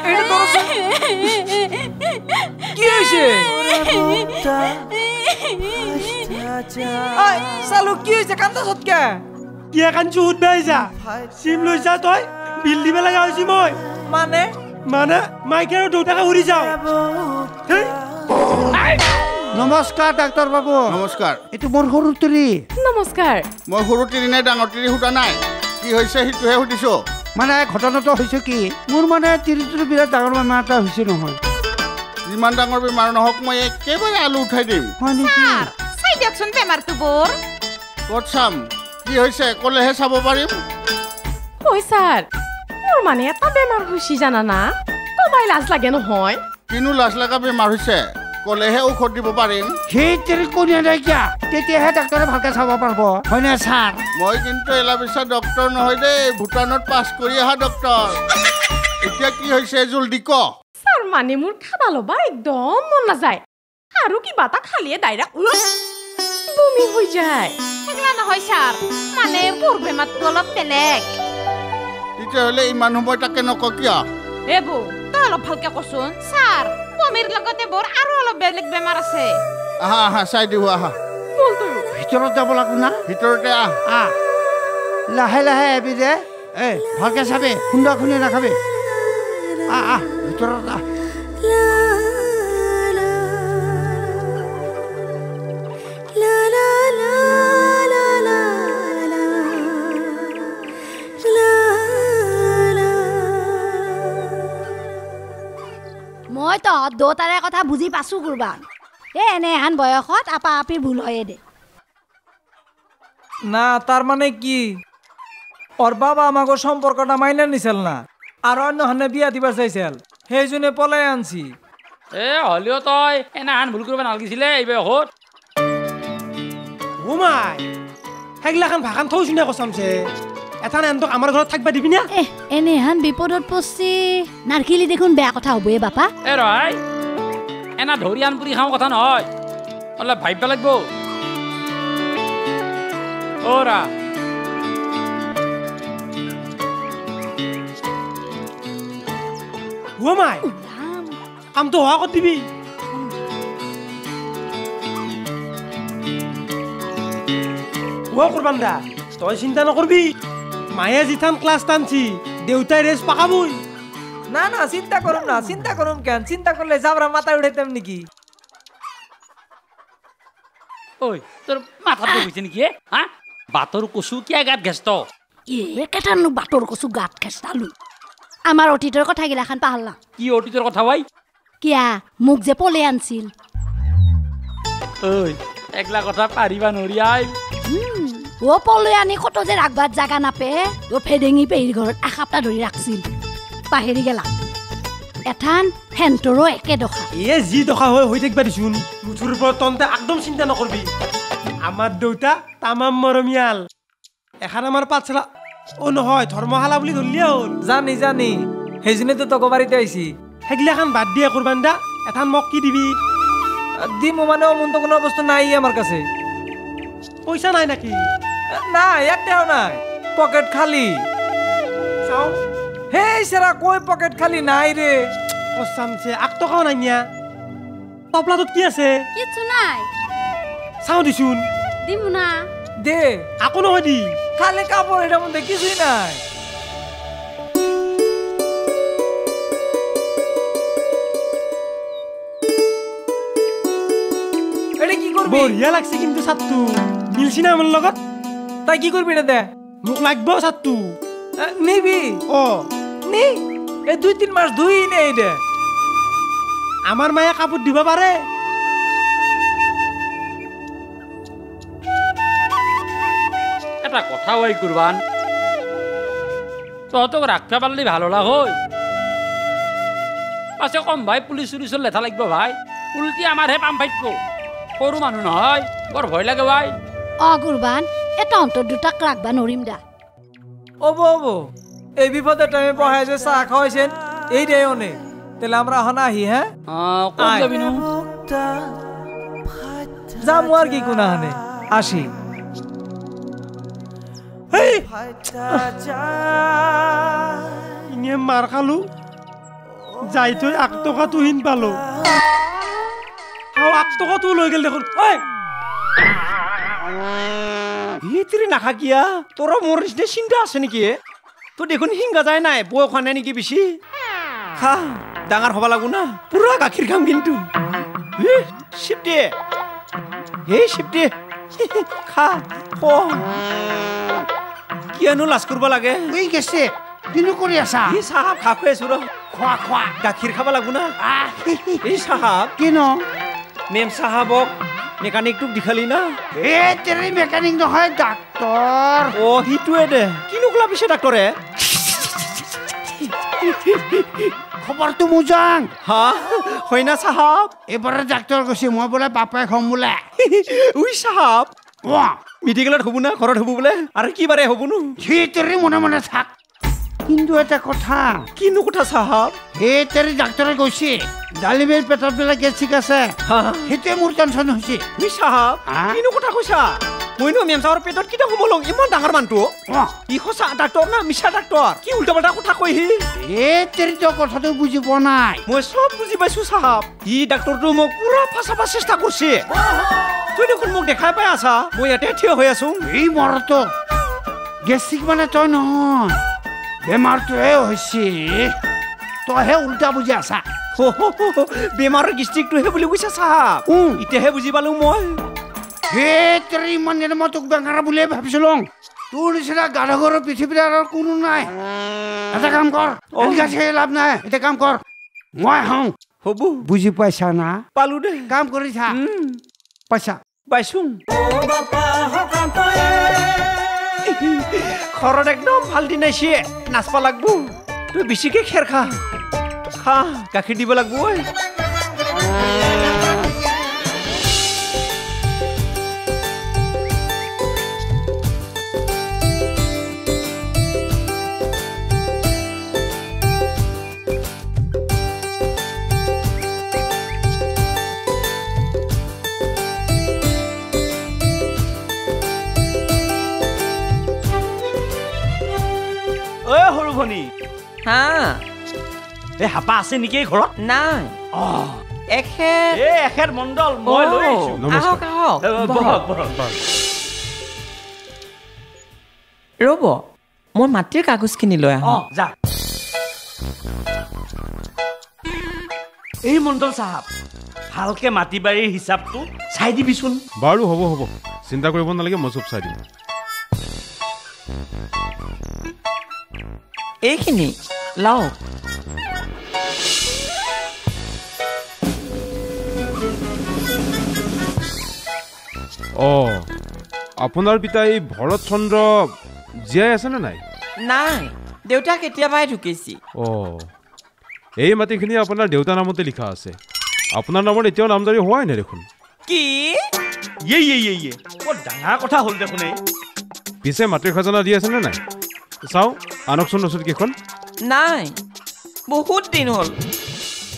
এটা ধরছ কি হইছে আই সালু কি হইছে কান্দা সৎকে কি কাঞ্চু উঠবাই যা সিম লৈ যা তই বিল দিবে লাগা হইছি মই মানে মানে মাইকের দুটাকে উড়ি যাও নমস্কাৰ ডাক্তৰ বাবু নমস্কাৰ এইটো মোৰ সৰু তিৰি নমস্কাৰ মই সৰু তিৰি নাই ডাঙৰ তিৰি সুটা নাই কি হৈছে সেইটোহে সুধিছো মানে ঘটনাটো হৈছে কি মোৰ মানে তিৰিটোৰ বিৰাট ডাঙৰ বেমাৰ এটা হৈছে নহয় যিমান ডাঙৰ বেমাৰ নহওক মই একেবাৰে আলু উঠাই দিম হয় নেকি চাই দিয়কচোন বেমাৰটো বৰ ক'ত চাম কি হৈছে ক'লেহে চাব পাৰিম ঐ ছাৰ মোৰ মানে এটা বেমাৰ হৈছে জানা না কমাই লাজ লাগে নহয় কিনো লাজ লগা বেমাৰ হৈছে ক'লেহে ঔষধ দিব পাৰিম সেই তিৰি কোনে নাইকিয়া তেতিয়াহে ডাক্তৰে ভালকে চাব পাৰিব হয়নে ছাৰ মই কিন্তু এলা বিশ্বাস ডক্তৰ নহয় দেই ভূটানত পাছ কৰি অহা ডক্তৰ এতিয়া কি হৈছে জলদি ক ছাৰ মানে মোৰ খাবা ল'বা একদম মন নাযায় আৰু কিবা এটা খালিয়ে ডাইৰেক্ট বমি হৈ যায় সেইগিলা নহয় ছাৰ মানে মোৰ বেমাৰটো অলপ বেলেগ তেতিয়াহ'লে ইমান সময় তাকে নক কিয় এ বৌ তই অলপ ভালকে কচোন ছাৰ বমিৰ লগতে বৰ আৰু অলপ বেলেগ বেমাৰ আছে আহা আহা চাই দিওঁ আহা ভিতৰত যাব লাগিব না ভিতৰতে আহ লাহে লাহে এবি যে ভালকে চাবি খুন্দা খুন্দি নাখাবি ভিতৰত মই তো দুটাৰে কথা বুজি পাছো কুৰবান এনে এহান বয়সত আপা আপি ভুল হয়ে দে না তার মানে কি ওর বাবা আমাকে সম্পর্কটা মাইনে নিছিল না আর অন্য হানে বিয়া দিবার চাইছিল সেই জন্য পলাই আনছি এ হলেও তই এনে হান ভুল কৰিব নালাগিছিলে এইবাৰ হত ও মাই হেগলাখান ভাষান থৈছো নে কচামছে এটা এন্তক আমাৰ ঘৰত থাকবা দিবি না এনে এহান বিপদত পড়ছি নাৰকিলি দেখোন বেয়া কথা হবয়ে বাপা এ ৰহাই এনা ধৰি আন পুৰি খাওঁ কথা নহয় অলপ ভাবিব লাগিব ওৰা ও মাই কামটো হোৱা ক'ত দিবি ও কুৰবান দা তই চিন্তা নকৰবি মায়ে যিথান ক্লাছ টানছি দেউতাই ৰেছ পাকাবই না না চিন্তা কৰুম কেন চিন্তা কৰলে যাবৰা মাথায় উঠাইতাম নাকি ঐ তোৰ মাথাটো গৈছে নেকি হা বাটৰ কচু কিয় গাত ঘেষ্ট কেটানো বাটৰ কচু গাত খেস্তালো আমাৰ অতীতৰ কথা গিলাখান পাহৰলা কি অতীতৰ কথা ভাই কিয়া মোক যে পলে আনছিল ঐ একলা কথা পাৰিবা নৰি আই ও পলে আনি কত যে ৰাখবাৰ জাগা নাপে ও ফেডেঙি পেহিৰ ঘৰত এসাপ্তাহ ধৰি ৰাখছিল পাহেৰি গেলা এঠান হেন্তৰো একে দখা যি দখা হৈ থাকিবা দিছোন মুঠুৰ ওপৰত তন্তে একদম চিন্তা নকৰবি আমাৰ দেউতা তামাম মৰমীয়াল এখন আমাৰ পাঠশালা নহয় ধৰ্মশালা বুলি ধৰলিয়ে হ'ল জানি সেইজনে তো তোক বাড়িতে আইছি সেইগিলাখান বাদ দিয়ে কুৰবান দা এঠান মোক কি দিবি দিমো মানে অমন তো কোনো বস্তু নাই আমার কাছে পইচা নাই নাকি না একটাও নাই পকেট খালি চাও হেই সেরা কই পকেট খালি নাই রে কসামছে 8 টকাও নাই নিয়া টপলাটোত কি আছে কিছু নাই চাও দিছুন দিমু না দে আকো নহয় দি খালি কাপড় এটার মধ্যে কিছুই নাই এটা কি করবি বঢ়িয়া লাগছে কিন্তু সাতটো মিলছি না আমার লগত তাই কি করবি এটা দে মোক লাগবো সাতটো নিবি নি এই 2-3 মাস ধুই নেই দে আমার মায়ে কাপড় দিব পারে এটা কথা হয় কুরবান তহঁতক রাখতে পারলি ভালো লাগ হয় আছে কম ভাই পুলিশ চুলিশর লেঠা লাগবে ভাই উল্টি আমার হে পাম ফাইটব সৰু মানুহ নহয় বৰ ভয় লাগে ভাই কুরবান এটা অন্তর দুটাক রাখবা নরিম দা ওব এই বিপদের টাইমে পহায় যে চা খাওয়াইছেন এই রে অনেক তাহলে আমরা হনা আহি হ্যাঁ কোন যাবি নু যামু আর কি কোনা হানে আসি ইনে মার খালু যাই থৈ 8 টকাটো হিন পালো আৰু 8 টকাটো লৈ গেল দেখোন ঐ ভিতৰি নাখাকিয়া তোৰ মোৰ নিচিনা চিন্তা আছে নেকি তো দেখোন হিংগা যায় নাই বয়স হোৱা নাই নেকি বেছি খা ডাঙৰ হ'ব লাগো না পুৰা গাখীৰ খাম কিন্তু শিপটি শিপটি খা কিয়নো লাজ কৰিব লাগে ঐ গেছে কিনো কৰি আছা চাহাব খা খুৱাই আছো ৰ খোৱা খোৱা গাখীৰ খাব লাগো না চাহাব কিনো মেম চাহাবক মেকানিকটোক দেখালি না তেৰি মেকানিক নহয় ডাক্তৰ সিটোৱে দে কিনো কলা পিছে ডাক্তৰে খবৰটো মোজাং হা হয় না চাহাব এবাৰে ডাক্তৰ কৈছে মই বোলে বাপাই খম বোলে উই চাহাব মেডিকেলত হ'ব না ঘৰত হ'ব বোলে আৰু কি বাৰে হ'বনো তেৰি মনে মনে থাক কিন্তু এটা কথা কিনো কথা চাহাব তেৰি ডাক্তৰে কৈছে ডালিমেৰ পেটত বোলে গেছিক আছে সেইটোৱে মোৰ টেনশ্যন হৈছে উই চাহাব কিনো কথা কৈছা মইনো মেম চাহৰ পেটত কিটা সোমালো ইমান ডাঙৰ মানুহটো ই সঁচা ডাক্তৰ না মিছা ডাক্তৰ কি উল্টা পাল্টা কথা কৈহি তেৰি তই কথাটো বুজি পোৱা নাই মই চব বুজি পাইছো চাহাব ই ডাক্তৰটো মোক পুৰা ফাঁচাব চেষ্টা কৰিছে তুই দেখোন মোক দেখাই পাই আছা মই ইয়াতে থিয় হৈ আছো এই মৰতো গেছিক মানে তই নহয় বেমাৰটোহে হৈছে তইহে উল্টা বুজি আছা বেমাৰৰ গিষ্ট্ৰিকটোহে বুলি কৈছা চাহাব এতিয়াহে বুজি পালো মই তেৰি ইমান দিনে মই তোক বেঙাৰা বুলিয়ে ভাবিছিলো তোৰ নিচিনা গাধঘৰৰ পৃথিৱীত আৰু কোনো নাই এটা কাম কৰ লাভ নাই এটা কাম কৰ মই হওঁ হ'ব বুজি পাইছা না পালো দে কাম কৰি থা পাইছা পাইছো ঘৰত একদম ভাল দিন আহিছে নাচবা লাগবো তই বেছিকে খেৰ খা খা গাখীৰ দিব লাগবো সৰু ভনী হা এই হাপা আছে নেকি ঘৰত নাই এখেত মণ্ডল মই লৈ আহিছো আহক আহক ৰ'ব মোৰ মাটিৰ কাগজখিনি লৈ আহক যা এই মণ্ডল চাহাব ভালকে মাটি বাৰীৰ হিচাপটো চাই দিবিচোন বাৰু হ'ব হ'ব চিন্তা কৰিব নালাগে মই চব চাই দিম এইখিনি লওক আপোনাৰ পিতা এই ভৰত চন্দ্ৰ জীয়াই আছেনে নাই নাই দেউতা কেতিয়াবাই ঢুকিছি এই মাটিখিনি আপোনাৰ দেউতাৰ নামতে লিখা আছে আপোনাৰ নামত এতিয়াও নামজাৰি হোৱাই নাই দেখোন কি বৰ ডাঙৰ কথা হ'ল দেখোন পিছে মাটিৰ খাজানা দি আছেনে নাই চাওঁ আনকচোন ৰচিদ কেইখন নাই বহুত দিন হ'ল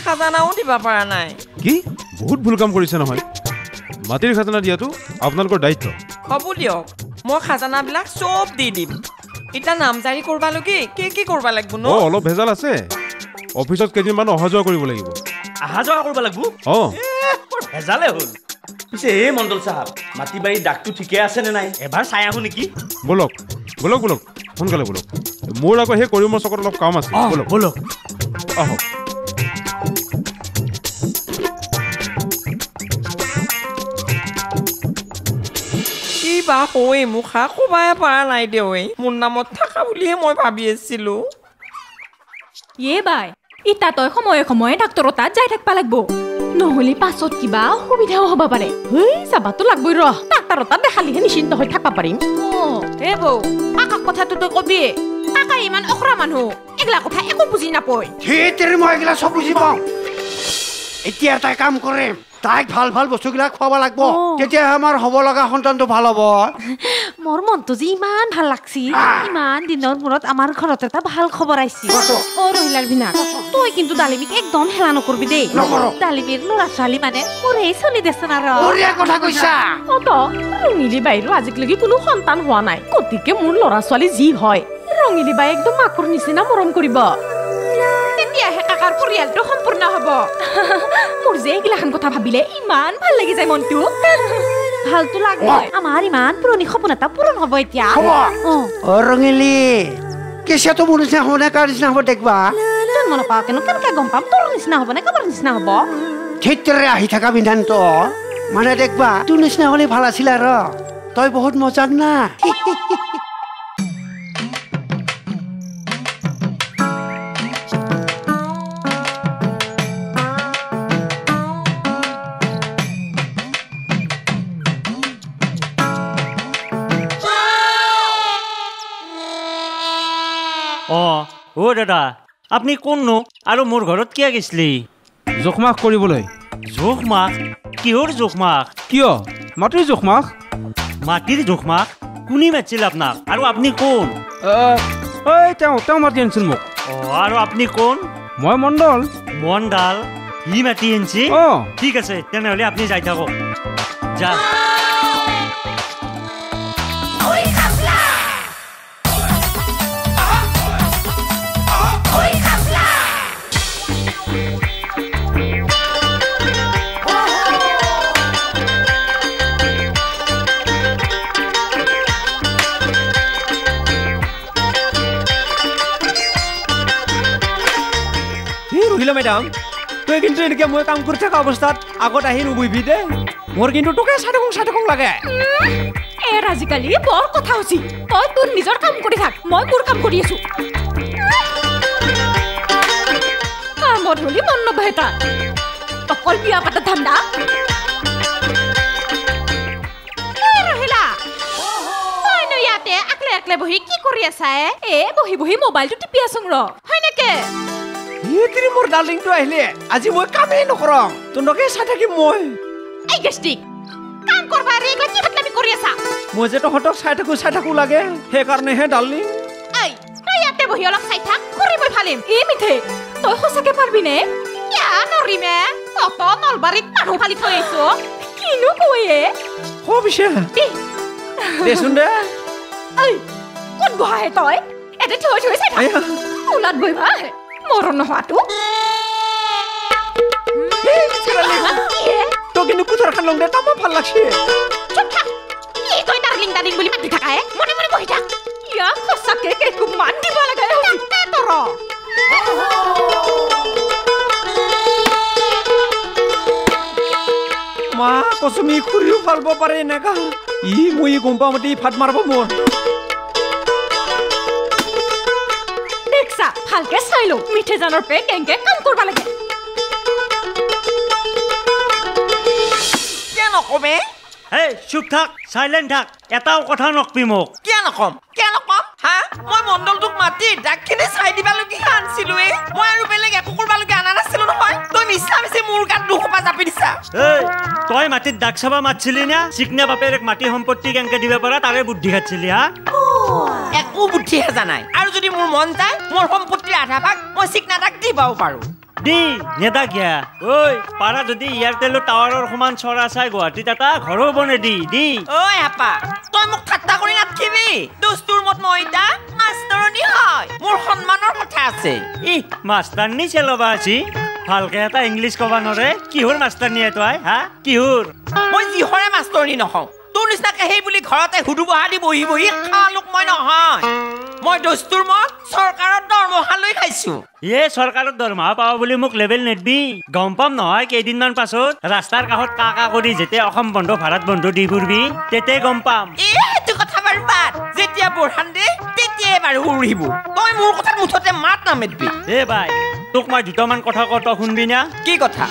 খাজানাও দিব পৰা নাই কি বহুত ভুল কাম কৰিছে নহয় মাটিৰ খাজানা দিয়াটো আপোনালোকৰ দায়িত্ব হ'ব দিয়ক মই খাজানাবিলাক চব দি দিম এতিয়া নামজাৰি কৰবালৈকে কি কৰিব লাগিব ন অলপ ভেজাল আছে অফিচত কেইদিনমান অহা যোৱা কৰিব লাগিব অহা যোৱা কৰিব লাগিব বৰ ভেজালে হ'ল পিছে এই মণ্ডল চাহাব মাটি বাৰীৰ দাগটো ঠিকে আছে নে নাই এবাৰ চাই আহো নেকি বলক বলক বলক সোনকালে বলক মোৰ আকৌ সেই কৰিমৰ চকত অলপ কাম আছে বলক বলক আহক কিবা হৈ মুখা ক'বাই পৰা নাই দেউৱে মোৰ নামত থকা বুলিহে মই ভাবি আছিলো বাই ইতা তই সময়ে সময়ে ডাক্তৰৰ তাত যাই থাকিব লাগিব নহ'লে পাছত কিবা অসুবিধাও হ'ব পাৰে যাবাতো লাগবই ৰ ডাক্তৰৰ তাত দেখালিহে নিশ্চিন্ত হৈ থাকিব পাৰিম বৌ কাকাক কথাটো তই কবি কাকা ইমান অখৰা মানুহ এইগিলা কথা একো বুজি নাপায় মই এইগিলা চব বুজি পাওঁ এতিয়া তাই কাম কৰে তাইক ভাল ভাল বস্তুবিলাক খুৱাব লাগিব তেতিয়াহে আমাৰ হ'ব লগা সন্তানটো ভাল হ'ব মোৰ মনটো যে ইমান ভাল লাগছি ইমান দিনৰ মূৰত আমাৰ ঘৰত এটা ভাল খবৰ আহিছে ৰহিলাৰ ভিনাক তই কিন্তু ডালিমিক একদম হেলা নকৰবি দেই ডালিমিৰ ল'ৰা ছোৱালী মানে মোৰেই চলি দেচোন আৰু কথা কৈছা ৰঙিলী বাইৰো আজিলৈকে কোনো সন্তান হোৱা নাই গতিকে মোৰ ল'ৰা ছোৱালী যি হয় ৰঙিলী বাই একদম মাকৰ নিচিনা মৰম কৰিব তেতিয়াহে কাকা আমাৰ পৰিয়ালটো সম্পূৰ্ণ হ'ব মোৰ যে এইগিলাখান কথা ভাবিলে ইমান ভাল লাগি যায় মনটো ভালতো লাগে আমাৰ ইমান পুৰণি সপোন এটা পূৰণ হ'ব এতিয়া ৰঙিলি কেঁচাটো মোৰ নিচিনা হ'ব নে কাৰ নিচিনা হ'ব দেখবা মন পাওঁ কেনেকৈ গম পাম তোৰ নিচিনা হ'ব নে কাৰোবাৰ নিচিনা হ'ব ঠিকৰে আহি থকা বিধান্ত মানে দেখবা তোৰ নিচিনা হ'লে ভাল আছিল আৰু তই বহুত মজাক না অ দাদা আপুনি কোননো আৰু মোৰ ঘৰত কিয় গৈছিলি জোখমাখ কৰিবলৈ জোখমাখ কিহৰ জোখমাখ কিয় মাটিৰ জোখমাখ মাটিৰ জোখমাখ কোনে মাতিছিল আপোনাক আৰু আপুনি কোন তেওঁ মাতি আনিছিল মোক আৰু আপুনি কোন মই মণ্ডল মণ্ডল সি মাতি আনিছি ঠিক আছে তেনেহ'লে আপুনি যাই থাকক যা মেডাম তই কিন্তু এনেকে মই কাম কৰি থকা অৱস্থাত আগত আহি নুবহিবি দে মোৰ কিন্তু তোকে চাই থাকোঁ লাগে এৰ আজিকালি বৰ কথা হৈছে তই তোৰ নিজৰ কাম কৰি থাক মই মোৰ কাম কৰি আছো কামত হ'লে মন নবহে তাৰ অকল বিয়া পাতা ধান্দা ৰহিলা তইনো ইয়াতে আকলে আকলে বহি কি কৰি আছা বহি বহি মোবাইলটো টিপি আছোং হয় নেকি ইতিৰি মোৰ ডাৰ্লিংটো আহিলে আজি মই কামেই নকৰম তোনকে চাই থাকিম মই এই গেষ্টিক কাম কৰবা ৰে কি ফাটলামি কৰি আছা মই যে তহঁতক চাই থাকো লাগে সেইকাৰণেহে ডাৰ্লিং এই তই ইয়াতে বহি অলপ চাই থাক কৰি মই ফালিম এই মিঠে তই সঁচাকে পাৰবি নে কিয়া নৰিমে কত নলবাৰীত মানুহ ফালি থৈ আহিছো কিনো কয়ে পিছে দেচোন দে এই ক'ত বহাহে তই এতে থৈ চাই থাক ওলাত বহিবা মৰণ নোহোৱাটো তই কিন্তু কুঠাৰখন লং দে তামা ভাল লাগছে কি তই ডাৰ্লিং বুলি মাতি থাকা মনে মনে বহি থাক ইয়া সঁচাকে কেকু মান দিব লাগে তোৰ মা কচমি খুৰিও ফালব পাৰে এনেকা মই গম পামতে ফাট মাৰব মোৰ দেখছা ভালকে চাই লো মিঠে জানৰ পে কেংকে কাম কৰবা লাগে কিয় নকমে চুপ থাক চাইলেণ্ট থাক এটাও কথা নকবি মোক কিয় নকম হা মই মণ্ডলটোক মাতি ডাকখিনি চাই দিবালৈকে আনিছিলো মই আৰু বেলেগ একো কৰবালৈকে আনা নাছিলো নহয় তই মিছা মোৰ গাত দুখোপা জাপি দিছা তই মাটিত দাগ চাবা মাতিছিলি না চিকনা বাপেৰেক মাটি সম্পত্তি কেংকে দিব পাৰা তাৰে বুদ্ধি খাটিছিলি হা একো বুদ্ধি হেজা নাই আৰু যদি মোৰ মন যায় মোৰ সম্পত্তিৰ আধা ভাগ মই চিকনা দাগ দিবাও পাৰো দি নেদা কিয়া ঐ পাৰা যদি এয়াৰটেলৰ টাৱাৰৰ সমান চৰা চাই গুৱাহাটীত এটা ঘৰো বনে দি ঐ আপা তই মোক ঠাট্টা কৰি নাথাকিবি দোস্তুৰ মত মই এটা মাষ্টৰণী হয় মোৰ সন্মানৰ কথা আছে মাষ্টাৰনী চেলবা আছি ভালকে এটা ইংলিছ কবা নৰে কিহৰ মাষ্টাৰনী তই হা কিহৰ মই যিহৰে মাষ্টৰণী নহওঁ তোৰ নিচিনাকে সেই বুলি ঘৰতে হুদু বহা দি বহি খোৱা লোক মই নহয় মই দস্তুৰ মত চৰকাৰৰ দৰমহা লৈ খাইছো চৰকাৰৰ দৰমহা পাব বুলি মোক লেবেল নেদবি গম পাম নহয় কেইদিনমান পাছত ৰাস্তাৰ কাষত কাকা কৰি যেতিয়া অসম বন্ধ ভাৰত বন্ধ দি ফুৰবি তেতিয়াই গম পাম সেইটো কথা বাৰু বাদ যেতিয়া বৰষাণ দে তেতিয়াই বাৰু উৰিব তই মোৰ কথাত মুঠতে মাত নামেদবি বাই তোক মই দুটামান কথা কওঁ তই শুনবি না কি কথা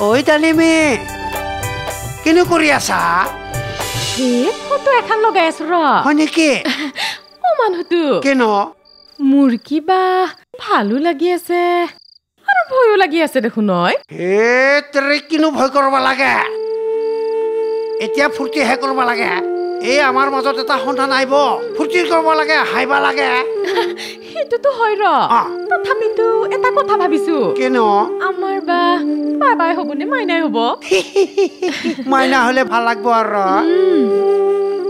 ঐ তালিমে কেনে কৰি আছা ফটো এখন লগাই আছো হয় নেকি মানুহটো কেন মোৰ কিবা ভালো লাগি আছে আৰু ভয়ো লাগি আছে দেখোন তই কিনো ভয় কৰিব লাগে এতিয়া ফূৰ্তিহে কৰিব লাগে এই আমাৰ মাজত এটা সন্তান আহিব ফূৰ্তি কৰিব লাগে হাইবা লাগে সেইটোতো হয় ৰ তথাপিতো এটা কথা ভাবিছো কেন আমাৰ বাবাই হ'ব নে মাইনাই হ'ব মাইনা হলে ভাল লাগব আৰু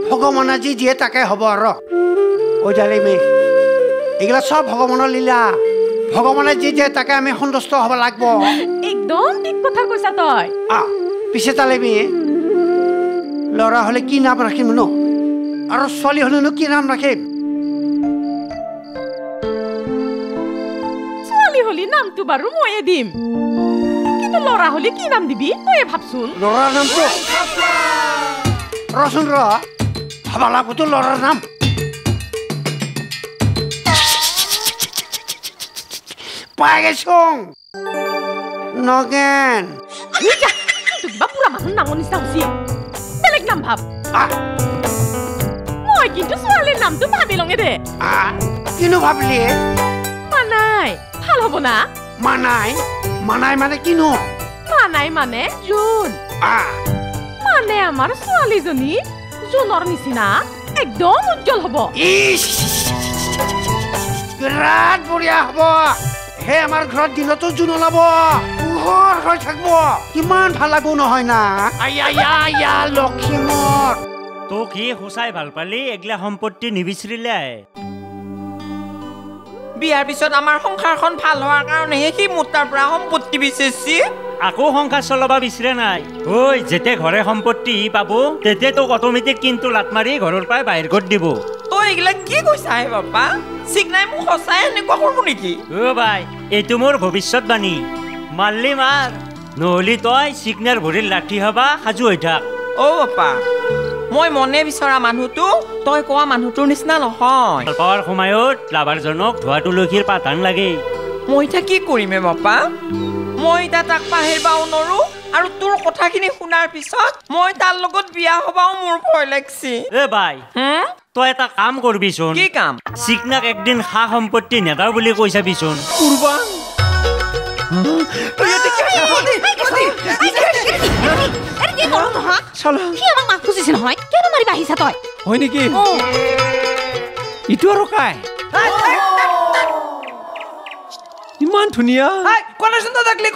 ভগৱানে যি দিয়ে তাকে হ'ব আৰু ঐ ডালিমী এইগিলা সব ভগৱানৰ লীলা ভগৱানে যি দিয়ে তাকে আমি সন্তুষ্ট হ'ব লাগিব একদম ঠিক কথা কৈছা তই পিছে ডালিমী ল'ৰা হলে কি নাম ৰাখিম ন আৰু ছোৱালী হলেনো কি নাম ৰাখিম ছোৱালী হলি নামটো বাৰু ময়ে দিম কিন্তু ল'ৰা হলি কি নাম দিবি তয়ে ভাবচোন ল'ৰাৰ নামটো ৰচোন ভাবা লাগবতো ল'ৰাৰ নাম পাই গেছোং নগেন কিবা পুৰা মানুহ নামৰ নিচিনা হৈছে বেলেগ নাম ভাব মই কিন্তু ছোৱালীৰ নামটো ভাবি লঙে দে কিনো ভাবলি মানাই ভাল হ'ব না মানাই মানাই মানে কিনো মানাই মানে জোন মানে আমাৰ ছোৱালীজনী জোনৰ নিচিনা একদম উজ্জ্বল হ'ব বিৰাট বঢ়িয়া হ'ব হে আমাৰ ঘৰত দিনতো জোন ওলাব পোহৰ হৈ থাকিব কিমান ভাল লাগব নহয় না আয়া লক্ষীমৰ তোক সি সঁচাই ভাল পালি এগলা সম্পত্তি নিবিচাৰিলে বিয়াৰ পিছত আমাৰ সংসাৰখন ভাল হোৱাৰ কাৰণেহে সি মোৰ তাৰ পৰা সম্পত্তি বিচাৰিছি আকৌ সংসাৰ চলাব বিচাৰে নাই ঐ যেতিয়া ঘৰে সম্পত্তি পাব তেতিয়া তোক অট'মেটিক কিন্তু লাট মাৰি ঘৰৰ পৰাই বাহিৰ কৰি দিব তই এইগিলা কি কৈছা হে বাপা চিগনাই মোক সঁচাই এনেকুৱা কৰিব নেকি বাই এইটো মোৰ ভৱিষ্যতবাণী মাৰলি মাৰ নহ'লি তই চিগনাৰ ভৰিৰ লাঠি হবা সাজু হৈ থাক বাপা মই মনে বিচৰা মানুহটো তই কোৱা মানুহটোৰ নিচিনা নহয় পাৱাৰ সময়ত লাভাৰজনক ধোৱা তুলসীৰ পাতান লাগে মই এতিয়া কি কৰিমে বাপা মই এতিয়া তাক পাহৰিবাও নোৱাৰো আৰু তোৰ কথাখিনি শুনাৰ পিছত মই তাৰ লগত বিয়া হবাও মোৰ ভয় লাগছি বাই তই এটা কাম কৰবিচোন কি কাম চিকনাক একদিন সা সম্পত্তি নেদাও বুলি কৈ চাবিচোন কুৰবান হয় নেকি ইটো আৰু কাই ইমান ধুনীয়া কোনে সুন্দৰ দেখলি